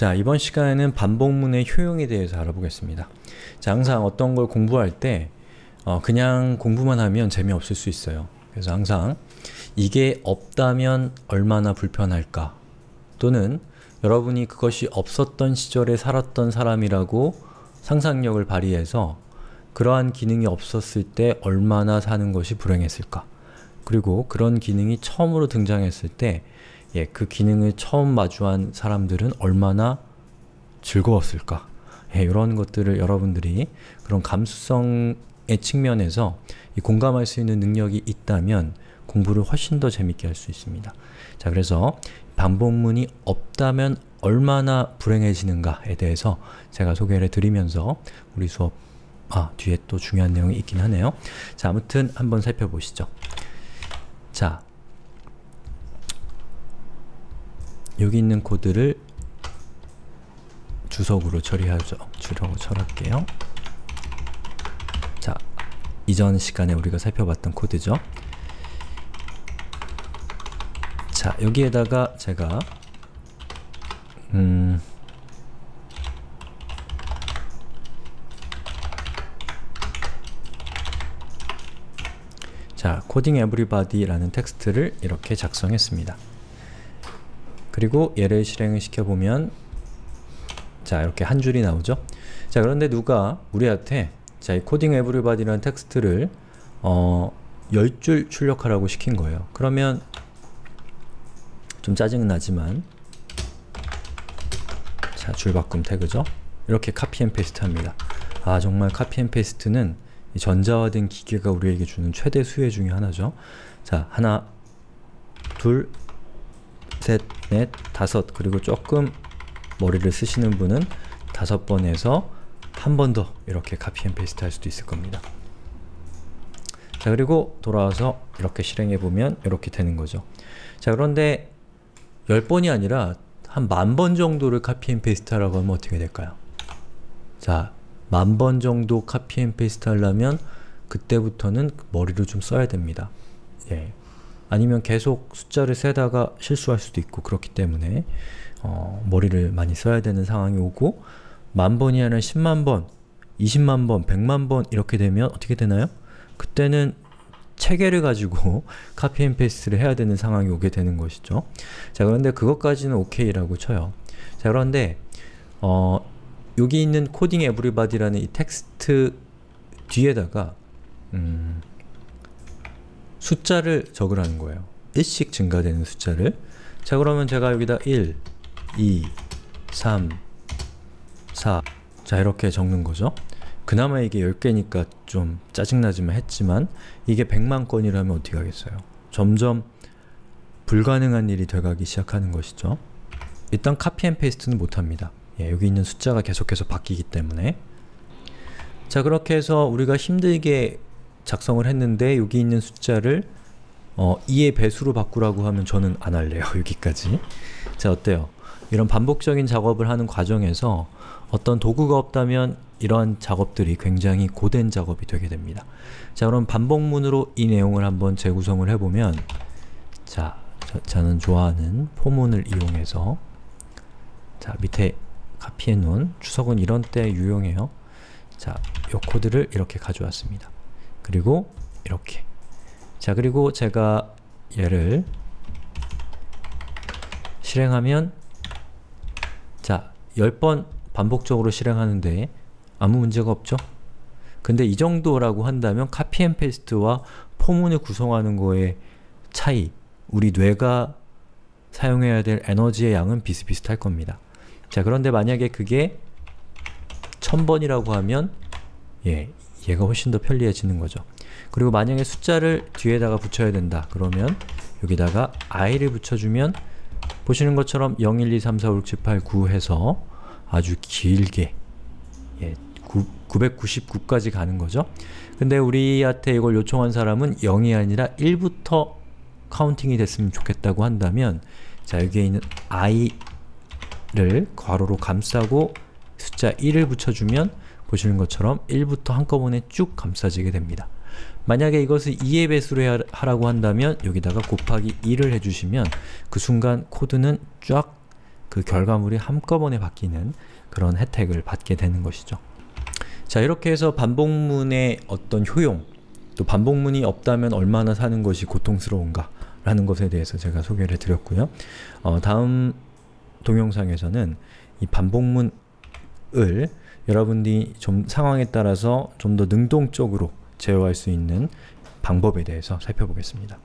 자, 이번 시간에는 반복문의 효용에 대해서 알아보겠습니다. 자, 항상 어떤 걸 공부할 때 그냥 공부만 하면 재미없을 수 있어요. 그래서 항상 이게 없다면 얼마나 불편할까, 또는 여러분이 그것이 없었던 시절에 살았던 사람이라고 상상력을 발휘해서 그러한 기능이 없었을 때 얼마나 사는 것이 불행했을까, 그리고 그런 기능이 처음으로 등장했을 때 그 기능을 처음 마주한 사람들은 얼마나 즐거웠을까, 이런 것들을 여러분들이 그런 감수성의 측면에서 공감할 수 있는 능력이 있다면 공부를 훨씬 더 재밌게 할 수 있습니다. 자, 그래서 반복문이 없다면 얼마나 불행해지는가에 대해서 제가 소개를 드리면서 우리 수업 뒤에 또 중요한 내용이 있긴 하네요. 자, 아무튼 한번 살펴보시죠. 자, 여기 있는 코드를 주석으로 처리하죠. 주석으로 처리할게요. 자, 이전 시간에 우리가 살펴봤던 코드죠. 자, 여기에다가 제가 자, Coding Everybody라는 텍스트를 이렇게 작성했습니다. 그리고 얘를 실행을 시켜보면 자, 이렇게 한 줄이 나오죠. 자, 그런데 누가 우리한테 자, 이 Coding Everybody라는 텍스트를 10줄 출력하라고 시킨 거예요. 그러면 좀 짜증은 나지만 자, 줄바꿈 태그죠. 이렇게 카피 앤 페이스트 합니다. 정말 카피 앤 페이스트는 이 전자화된 기계가 우리에게 주는 최대 수혜 중에 하나죠. 자, 하나, 둘, 셋, 넷, 다섯, 그리고 조금 머리를 쓰시는 분은 5번 해서 한 번 더 이렇게 카피 앤 페이스트 할 수도 있을 겁니다. 자, 그리고 돌아와서 이렇게 실행해보면 이렇게 되는 거죠. 자, 그런데 10번이 아니라 한 10,000번 정도를 카피 앤 페이스트 하라고 하면 어떻게 될까요? 자, 10,000번 정도 카피 앤 페이스트 하려면 그때부터는 머리를 좀 써야 됩니다. 아니면 계속 숫자를 세다가 실수할 수도 있고, 그렇기 때문에 머리를 많이 써야 되는 상황이 오고, 10,000번이 아니라 100,000번, 200,000번, 1,000,000번 이렇게 되면 어떻게 되나요? 그때는 체계를 가지고 카피 앤 페이스트를 해야 되는 상황이 오게 되는 것이죠. 자, 그런데 그것까지는 오케이라고 쳐요. 자, 그런데 여기 있는 Coding Everybody라는 이 텍스트 뒤에다가 숫자를 적으라는 거예요. 1씩 증가되는 숫자를. 자, 그러면 제가 여기다 1, 2, 3, 4 자, 이렇게 적는 거죠. 그나마 이게 10개니까 좀 짜증나지만 했지만 이게 100만 건이라면 어떻게 하겠어요? 점점 불가능한 일이 돼가기 시작하는 것이죠. 일단 카피 앤 페이스트는 못합니다. 여기 있는 숫자가 계속해서 바뀌기 때문에. 자, 그렇게 해서 우리가 힘들게 작성을 했는데 여기 있는 숫자를 2의 배수로 바꾸라고 하면 저는 안 할래요. 여기까지. 자, 어때요? 이런 반복적인 작업을 하는 과정에서 어떤 도구가 없다면 이러한 작업들이 굉장히 고된 작업이 되게 됩니다. 자, 그럼 반복문으로 이 내용을 한번 재구성을 해보면, 자, 저는 좋아하는 포문을 이용해서 자, 밑에 카피해 놓은 주석은 이런 때 유용해요. 자, 이 코드를 이렇게 가져왔습니다. 그리고 이렇게. 자, 그리고 제가 얘를 실행하면 자, 10번 반복적으로 실행하는데 아무 문제가 없죠? 근데 이 정도라고 한다면 카피 앤 페이스트와 포문을 구성하는 거의 차이, 우리 뇌가 사용해야 될 에너지의 양은 비슷비슷할 겁니다. 자, 그런데 만약에 그게 1000번이라고 하면 얘가 훨씬 더 편리해지는 거죠. 그리고 만약에 숫자를 뒤에다가 붙여야 된다 그러면 여기다가 i를 붙여주면 보시는 것처럼 0, 1, 2, 3, 4, 5, 6, 7, 8, 9 해서 아주 길게 999까지 가는 거죠. 근데 우리한테 이걸 요청한 사람은 0이 아니라 1부터 카운팅이 됐으면 좋겠다고 한다면 자, 여기에 있는 i를 괄호로 감싸고 숫자 1을 붙여주면 보시는 것처럼 1부터 한꺼번에 쭉 감싸지게 됩니다. 만약에 이것을 2의 배수로 하라고 한다면 여기다가 곱하기 2를 해주시면 그 순간 코드는 쫙 그 결과물이 한꺼번에 바뀌는 그런 혜택을 받게 되는 것이죠. 자, 이렇게 해서 반복문의 어떤 효용, 또 반복문이 없다면 얼마나 사는 것이 고통스러운가 라는 것에 대해서 제가 소개를 드렸고요. 다음 동영상에서는 이 반복문을 여러분들이 좀 상황에 따라서 좀 더 능동적으로 제어할 수 있는 방법에 대해서 살펴보겠습니다.